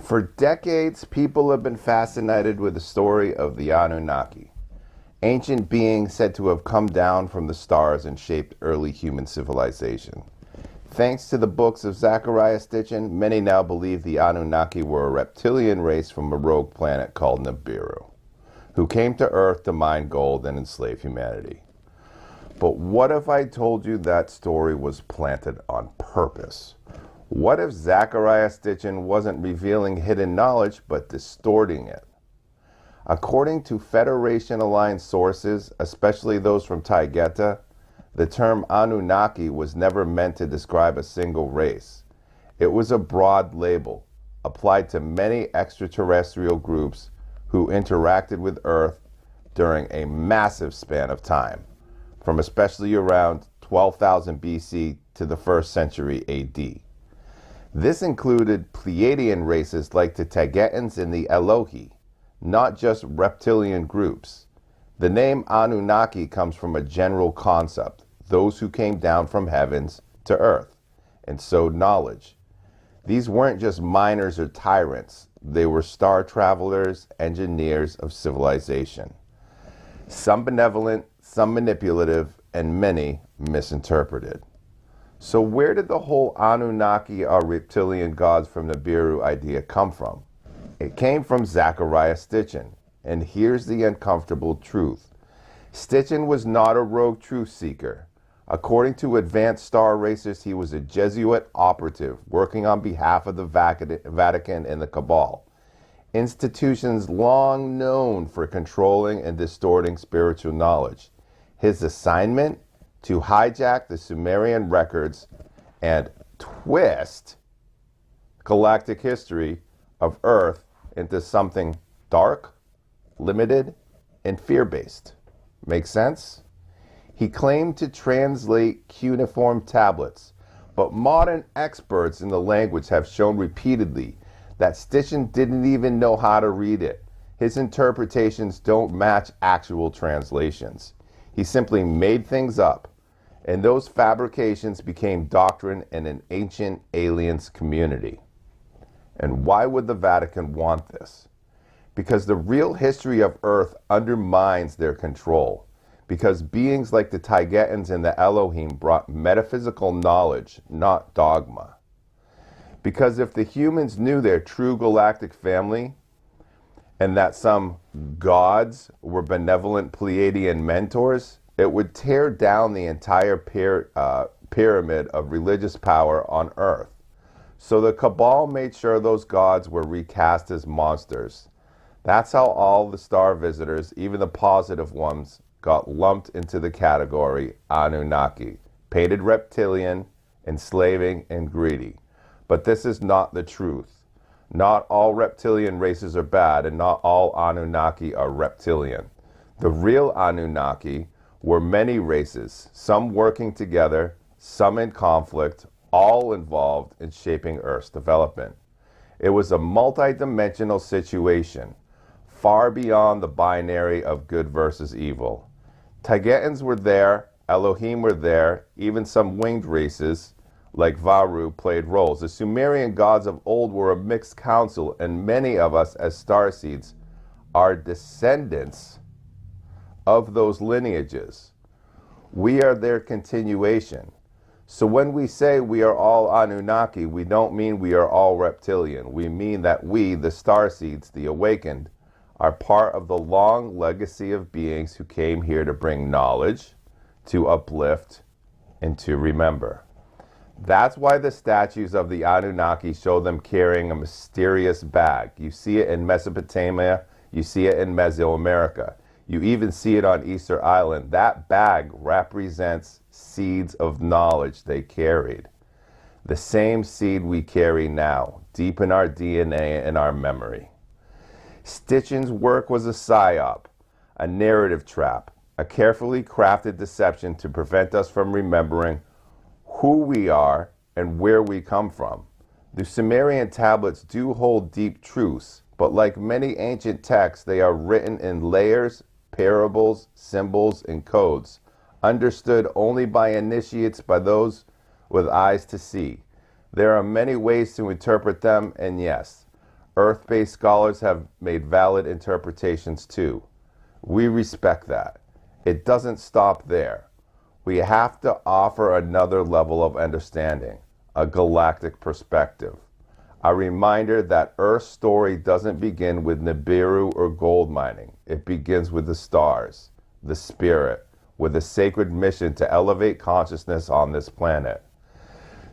For decades, people have been fascinated with the story of the Anunnaki, ancient beings said to have come down from the stars and shaped early human civilization. Thanks to the books of Zecharia Sitchin, many now believe the Anunnaki were a reptilian race from a rogue planet called Nibiru, who came to Earth to mine gold and enslave humanity. But what if I told you that story was planted on purpose? What if Zecharia Sitchin wasn't revealing hidden knowledge, but distorting it? According to Federation-aligned sources, especially those from Taygeta, the term Anunnaki was never meant to describe a single race. It was a broad label, applied to many extraterrestrial groups who interacted with Earth during a massive span of time, from especially around 12,000 BC to the 1st century AD. This included Pleiadian races like the Taygetans and the Elohi, not just reptilian groups. The name Anunnaki comes from a general concept, those who came down from heavens to earth and sowed knowledge. These weren't just miners or tyrants, they were star travelers, engineers of civilization. Some benevolent, some manipulative, and many misinterpreted. So where did the whole Anunnaki are reptilian gods from Nibiru idea come from? It came from Zecharia Sitchin, and here's the uncomfortable truth. Sitchin was not a rogue truth seeker. According to advanced star racers, he was a Jesuit operative working on behalf of the Vatican and the cabale, institutions long known for controlling and distorting spiritual knowledge. His assignment? To hijack the Sumerian records and twist galactic history of Earth into something dark, limited, and fear-based. Make sense? He claimed to translate cuneiform tablets, but modern experts in the language have shown repeatedly that Sitchin didn't even know how to read it. His interpretations don't match actual translations. He simply made things up, and those fabrications became doctrine in an ancient aliens community. And why would the Vatican want this? Because the real history of Earth undermines their control. Because beings like the Taygetans and the Elohim brought metaphysical knowledge, not dogma. Because if the humans knew their true galactic family, and that some gods were benevolent Pleiadian mentors, it would tear down the entire pyramid of religious power on Earth. So the cabale made sure those gods were recast as monsters. That's how all the star visitors, even the positive ones, got lumped into the category Anunnaki, painted reptilian, enslaving, and greedy. But this is not the truth. Not all reptilian races are bad, and not all Anunnaki are reptilian. The real Anunnaki were many races, some working together, some in conflict, all involved in shaping Earth's development. It was a multi-dimensional situation, far beyond the binary of good versus evil. Taygetans were there, Elohim were there, even some winged races, like Varu, played roles. The Sumerian gods of old were a mixed council, and many of us as starseeds are descendants of those lineages. We are their continuation. So when we say we are all Anunnaki, we don't mean we are all reptilian. We mean that we, the starseeds, the awakened, are part of the long legacy of beings who came here to bring knowledge, to uplift, and to remember. That's why the statues of the Anunnaki show them carrying a mysterious bag. You see it in Mesopotamia, you see it in Mesoamerica. You even see it on Easter Island. That bag represents seeds of knowledge they carried. The same seed we carry now, deep in our DNA and our memory. Sitchin's work was a psyop, a narrative trap, a carefully crafted deception to prevent us from remembering who we are and where we come from. The Sumerian tablets do hold deep truths, but like many ancient texts, they are written in layers, parables, symbols, and codes, understood only by initiates, by those with eyes to see. There are many ways to interpret them, and yes, Earth-based scholars have made valid interpretations too. We respect that. It doesn't stop there. We have to offer another level of understanding, a galactic perspective. A reminder that Earth's story doesn't begin with Nibiru or gold mining. It begins with the stars, the spirit, with a sacred mission to elevate consciousness on this planet.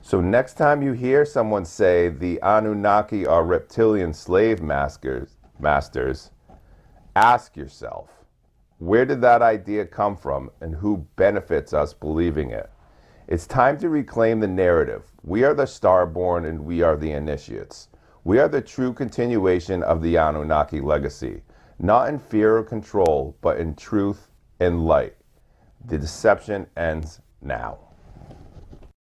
So next time you hear someone say the Anunnaki are reptilian slave masters, ask yourself, where did that idea come from and who benefits us believing it? It's time to reclaim the narrative. We are the starborn and we are the initiates. We are the true continuation of the Anunnaki legacy, not in fear or control, but in truth and light. The deception ends now.